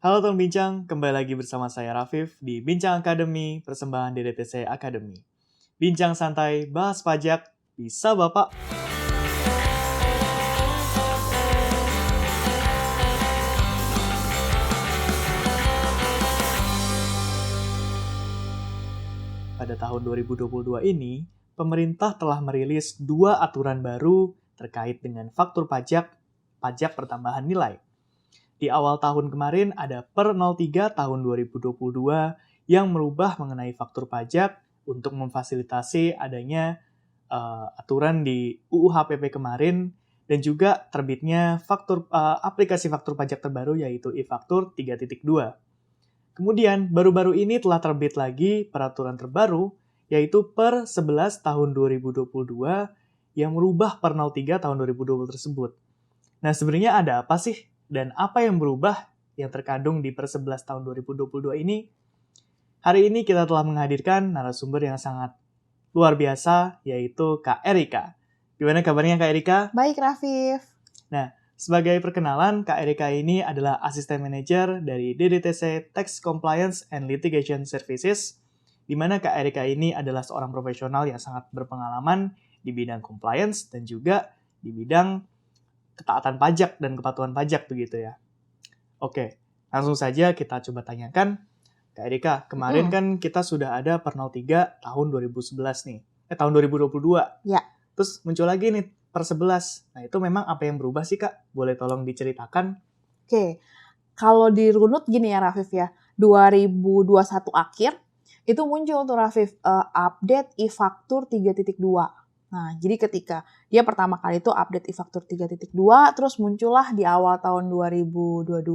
Halo teman bincang, kembali lagi bersama saya Rafif di Bincang Academy, persembahan DDTC Academy. Bincang santai, bahas pajak, bisa Bapak? Pada tahun 2022 ini, pemerintah telah merilis dua aturan baru terkait dengan faktur pajak pertambahan nilai. Di awal tahun kemarin ada Per 03 tahun 2022 yang merubah mengenai faktur pajak untuk memfasilitasi adanya aturan di UU HPP kemarin dan juga terbitnya aplikasi faktur pajak terbaru yaitu e-faktur 3.2. Kemudian baru-baru ini telah terbit lagi peraturan terbaru yaitu Per 11 tahun 2022 yang merubah Per 03 tahun 2020 tersebut. Nah, sebenarnya ada apa sih dan apa yang berubah yang terkandung di Per 11 tahun 2022 ini? Hari ini kita telah menghadirkan narasumber yang sangat luar biasa, yaitu Kak Erika. Gimana kabarnya Kak Erika? Baik, Rafif. Nah, sebagai perkenalan, Kak Erika ini adalah Asisten Manager dari DDTC Tax Compliance and Litigation Services, di mana Kak Erika ini adalah seorang profesional yang sangat berpengalaman di bidang compliance dan juga di bidang ketaatan pajak dan kepatuhan pajak begitu ya. Oke, langsung saja kita coba tanyakan. Kak Erika, kemarin kan kita sudah ada Per 03 tahun 2011 nih. Tahun 2022. Ya. Terus muncul lagi nih Per 11. Nah, itu memang apa yang berubah sih, Kak? Boleh tolong diceritakan? Oke, kalau dirunut gini ya, Rafif ya. 2021 akhir, itu muncul tuh Rafif, update e-faktur 3.2. Nah, jadi ketika dia pertama kali itu update e-faktur 3.2, terus muncullah di awal tahun 2022,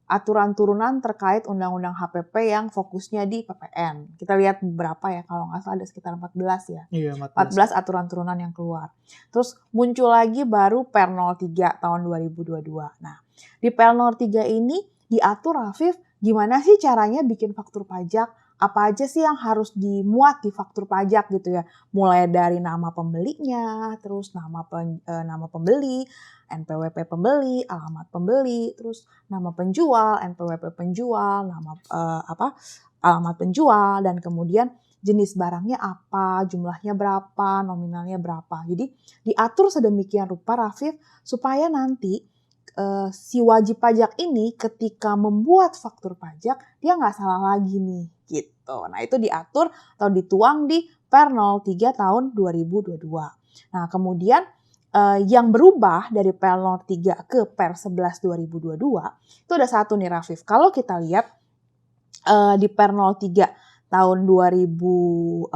aturan turunan terkait Undang-Undang HPP yang fokusnya di PPN. Kita lihat beberapa ya, kalau nggak salah ada sekitar 14 ya. Iya, 14 aturan turunan yang keluar. Terus muncul lagi baru Per 03 tahun 2022. Nah, di Per 03 ini diatur, Rafif, gimana sih caranya bikin faktur pajak? Apa aja sih yang harus dimuat di faktur pajak gitu ya? Mulai dari nama pembelinya, terus nama pembeli, NPWP pembeli, alamat pembeli, terus nama penjual, NPWP penjual, nama alamat penjual, dan kemudian jenis barangnya apa, jumlahnya berapa, nominalnya berapa. Jadi diatur sedemikian rupa, Rafif, supaya nanti si wajib pajak ini ketika membuat faktur pajak, dia nggak salah lagi nih, gitu. Nah, itu diatur atau dituang di Per 03 tahun 2022. Nah, kemudian yang berubah dari Per 03 ke Per 11 2022, itu ada satu nih, Rafif. Kalau kita lihat di Per 03 tahun 2022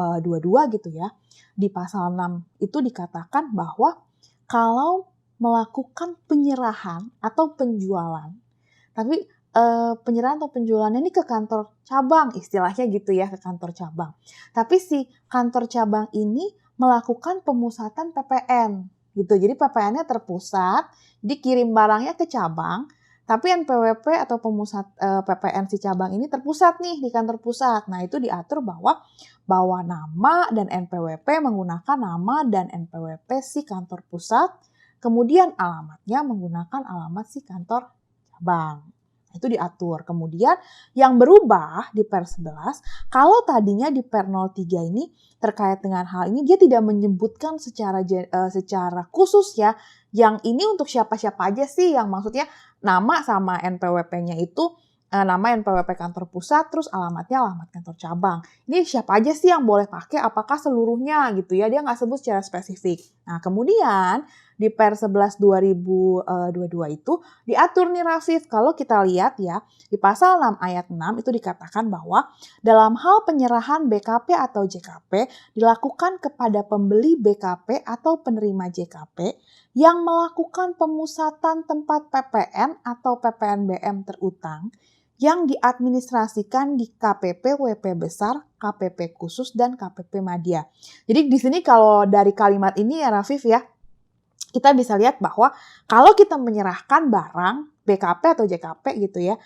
gitu ya, di pasal 6 itu dikatakan bahwa kalau melakukan penyerahan atau penjualan, tapi penyerahan atau penjualannya ini ke kantor cabang, istilahnya gitu ya, ke kantor cabang. Tapi si kantor cabang ini melakukan pemusatan PPN gitu. Jadi PPN-nya terpusat, jadi kirim barangnya ke cabang, tapi NPWP atau PPN si cabang ini terpusat nih di kantor pusat. Nah, itu diatur bahwa nama dan NPWP menggunakan nama dan NPWP si kantor pusat, kemudian alamatnya menggunakan alamat si kantor cabang. Itu diatur. Kemudian yang berubah di Per 11, kalau tadinya di Per 03 ini terkait dengan hal ini dia tidak menyebutkan secara khusus ya, yang ini untuk siapa-siapa aja sih, yang maksudnya nama sama NPWP-nya itu nama NPWP kantor pusat, terus alamatnya alamat kantor cabang. Ini siapa aja sih yang boleh pakai, apakah seluruhnya gitu ya, dia nggak sebut secara spesifik. Nah, kemudian di Per 11 2022 itu diatur nih, Rafif, kalau kita lihat ya, di pasal 6 ayat 6 itu dikatakan bahwa dalam hal penyerahan BKP atau JKP dilakukan kepada pembeli BKP atau penerima JKP yang melakukan pemusatan tempat PPN atau PPNBM terutang yang diadministrasikan di KPP WP besar, KPP khusus, dan KPP Madya. Jadi di sini kalau dari kalimat ini ya, Rafif ya, kita bisa lihat bahwa kalau kita menyerahkan barang BKP atau JKP gitu ya,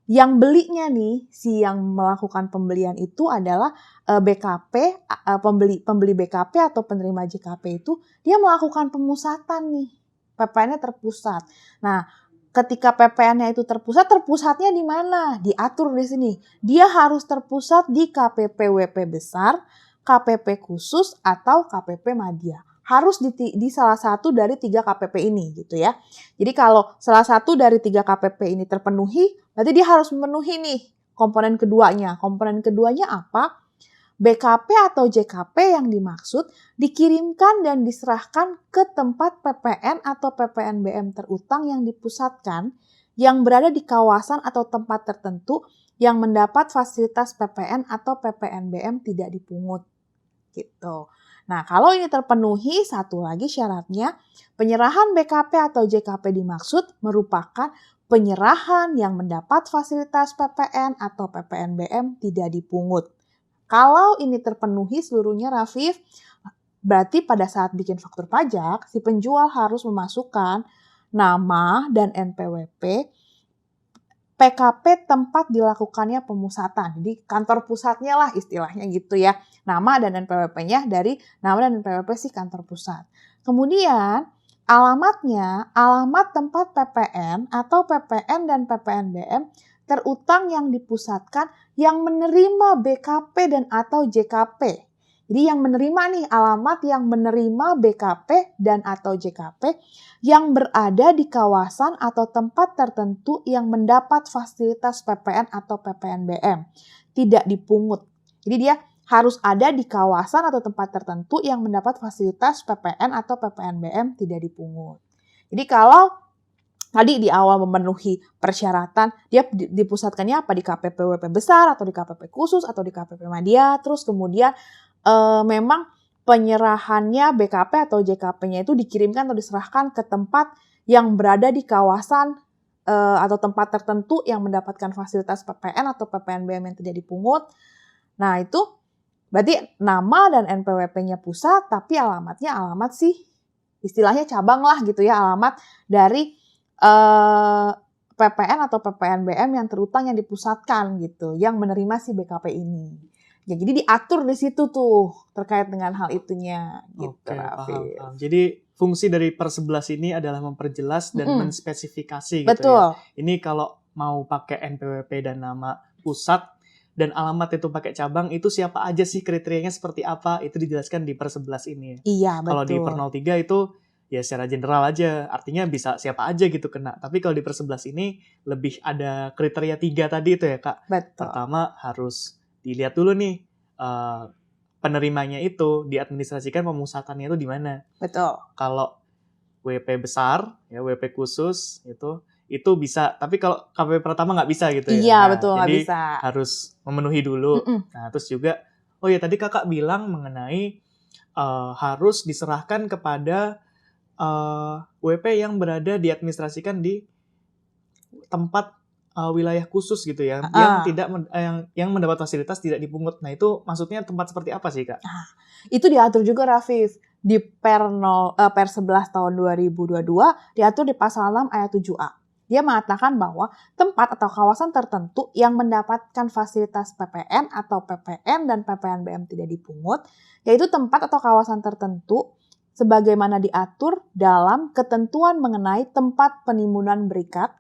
yang belinya nih, si yang melakukan pembelian itu adalah BKP, pembeli BKP atau penerima JKP itu, dia melakukan pemusatan nih, PPN-nya terpusat. Nah, ketika PPN-nya itu terpusatnya di mana? Diatur di sini. Dia harus terpusat di KPP-WP besar, KPP khusus, atau KPP Madya. Harus di salah satu dari 3 KPP ini gitu ya. Jadi kalau salah satu dari 3 KPP ini terpenuhi, berarti dia harus memenuhi nih komponen keduanya. Komponen keduanya apa? BKP atau JKP yang dimaksud dikirimkan dan diserahkan ke tempat PPN atau PPNBM terutang yang dipusatkan yang berada di kawasan atau tempat tertentu yang mendapat fasilitas PPN atau PPNBM tidak dipungut. Gitu. Nah, kalau ini terpenuhi, satu lagi syaratnya, penyerahan BKP atau JKP dimaksud merupakan penyerahan yang mendapat fasilitas PPN atau PPNBM tidak dipungut. Kalau ini terpenuhi seluruhnya, Rafif, berarti pada saat bikin faktur pajak, si penjual harus memasukkan nama dan NPWP, PKP tempat dilakukannya pemusatan. Jadi kantor pusatnya lah istilahnya gitu ya. Nama dan NPWP-nya dari nama dan NPWP si kantor pusat. Kemudian alamatnya, alamat tempat PPN atau PPN dan PPNBM terutang yang dipusatkan yang menerima BKP dan atau JKP. Jadi yang menerima nih alamat yang menerima BKP dan atau JKP yang berada di kawasan atau tempat tertentu yang mendapat fasilitas PPN atau PPNBM. Tidak dipungut. Jadi dia harus ada di kawasan atau tempat tertentu yang mendapat fasilitas PPN atau PPNBM tidak dipungut. Jadi kalau tadi di awal memenuhi persyaratan, dia dipusatkannya apa? Di KPP WP besar atau di KPP khusus atau di KPP Madya. Terus kemudian memang penyerahannya BKP atau JKP-nya itu dikirimkan atau diserahkan ke tempat yang berada di kawasan atau tempat tertentu yang mendapatkan fasilitas PPN atau PPNBM yang tidak dipungut. Nah itu berarti nama dan NPWP-nya pusat, tapi alamatnya alamat sih istilahnya cabang lah gitu ya, alamat dari PPN atau PPNBM yang terutang yang dipusatkan gitu, yang menerima si BKP ini. Ya, jadi diatur di situ tuh terkait dengan hal itunya gitu. Oke, paham. Jadi fungsi dari per 11 ini adalah memperjelas dan menspesifikasi gitu Betul. ya. Ini kalau mau pakai NPWP dan nama pusat dan alamat itu pakai cabang, itu siapa aja sih, kriterianya seperti apa, itu dijelaskan di per 11 ini ya. Iya, betul. Kalau di per 03 itu ya secara general aja, artinya bisa siapa aja gitu kena. Tapi kalau di per 11 ini lebih ada kriteria 3 tadi itu ya Kak. Betul. Pertama harus dilihat dulu nih penerimanya itu, diadministrasikan pemusatannya itu di mana. Betul. Kalau WP besar, ya WP khusus itu bisa. Tapi kalau KPP pertama nggak bisa gitu ya. Iya, betul, nggak jadi bisa. harus memenuhi dulu. Nah terus juga, oh ya tadi kakak bilang mengenai harus diserahkan kepada WP yang berada diadministrasikan di tempat wilayah khusus gitu ya, yang mendapat fasilitas tidak dipungut. Nah itu maksudnya tempat seperti apa sih Kak? Itu diatur juga Rafif di per 11 tahun 2022 diatur di pasal 6 ayat 7A. Dia mengatakan bahwa tempat atau kawasan tertentu yang mendapatkan fasilitas PPN atau PPN dan PPNBM tidak dipungut, yaitu tempat atau kawasan tertentu sebagaimana diatur dalam ketentuan mengenai tempat penimbunan berikat,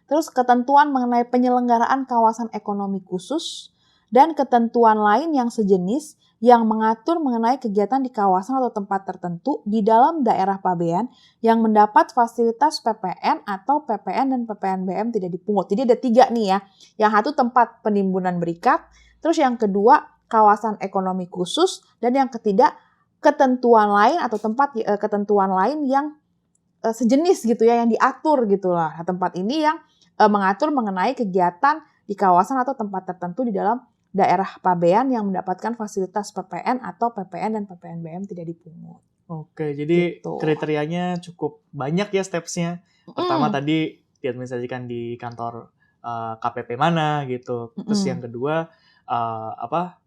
terus ketentuan mengenai penyelenggaraan kawasan ekonomi khusus, dan ketentuan lain yang sejenis yang mengatur mengenai kegiatan di kawasan atau tempat tertentu di dalam daerah pabean yang mendapat fasilitas PPN atau PPN dan PPNBM tidak dipungut. Jadi ada 3 nih ya. Yang satu tempat penimbunan berikat, terus yang kedua kawasan ekonomi khusus, dan yang ketiga ketentuan lain atau ketentuan lain yang sejenis gitu ya, yang diatur gitulah. Nah, tempat ini yang mengatur mengenai kegiatan di kawasan atau tempat tertentu di dalam daerah pabean yang mendapatkan fasilitas PPN atau PPN dan PPNBM tidak dipungut. Oke, jadi kriterianya cukup banyak ya stepsnya. Pertama tadi diadministrasikan di kantor KPP mana gitu. Terus yang kedua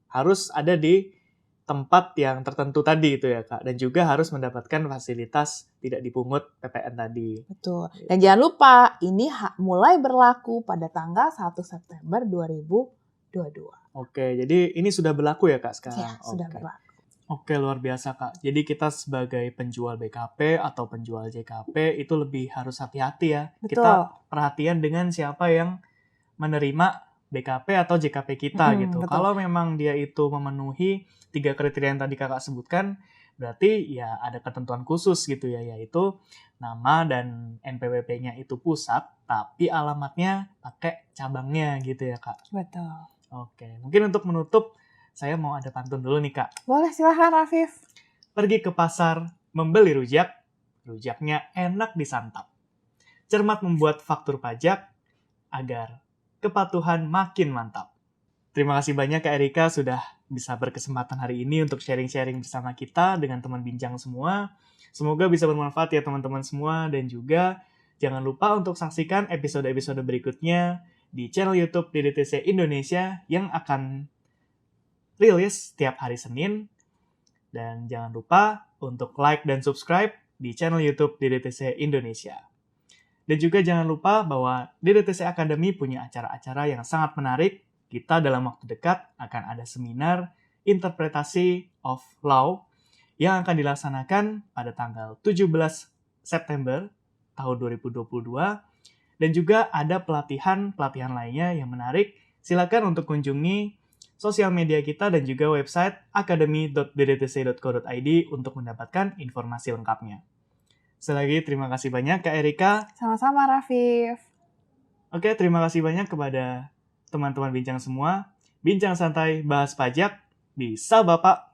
harus ada di tempat yang tertentu tadi itu ya Kak, dan juga harus mendapatkan fasilitas tidak dipungut PPN tadi. Betul. Dan jangan lupa ini mulai berlaku pada tanggal 1 September 2022. Oke, jadi ini sudah berlaku ya Kak sekarang? Ya, sudah berlaku. Oke, luar biasa, Kak. Jadi kita sebagai penjual BKP atau penjual JKP itu lebih harus hati-hati ya. Betul. Kita perhatian dengan siapa yang menerima BKP atau JKP kita gitu. Betul. Kalau memang dia itu memenuhi 3 kriteria yang tadi Kakak sebutkan, berarti ya ada ketentuan khusus gitu ya, yaitu nama dan NPWP-nya itu pusat, tapi alamatnya pakai cabangnya gitu ya, Kak. Betul. Oke, mungkin untuk menutup, saya mau ada pantun dulu nih, Kak. Boleh, silahkan Rafif. Pergi ke pasar, membeli rujak, rujaknya enak disantap. Cermat membuat faktur pajak, agar kepatuhan makin mantap. Terima kasih banyak Kak Erika sudah bisa berkesempatan hari ini untuk sharing-sharing bersama kita dengan teman bincang semua. Semoga bisa bermanfaat ya teman-teman semua, dan juga jangan lupa untuk saksikan episode-episode berikutnya di channel YouTube DDTC Indonesia yang akan rilis setiap hari Senin. Dan jangan lupa untuk like dan subscribe di channel YouTube DDTC Indonesia. Dan juga jangan lupa bahwa DDTC Academy punya acara-acara yang sangat menarik. Kita dalam waktu dekat akan ada seminar interpretasi of law yang akan dilaksanakan pada tanggal 17 September tahun 2022. Dan juga ada pelatihan lainnya yang menarik. Silakan untuk kunjungi sosial media kita dan juga website academy.ddtc.co.id untuk mendapatkan informasi lengkapnya. Sekali lagi terima kasih banyak Kak Erika. Sama-sama Rafif. Oke, terima kasih banyak kepada teman-teman bincang semua. Bincang santai bahas pajak, bisa Bapak.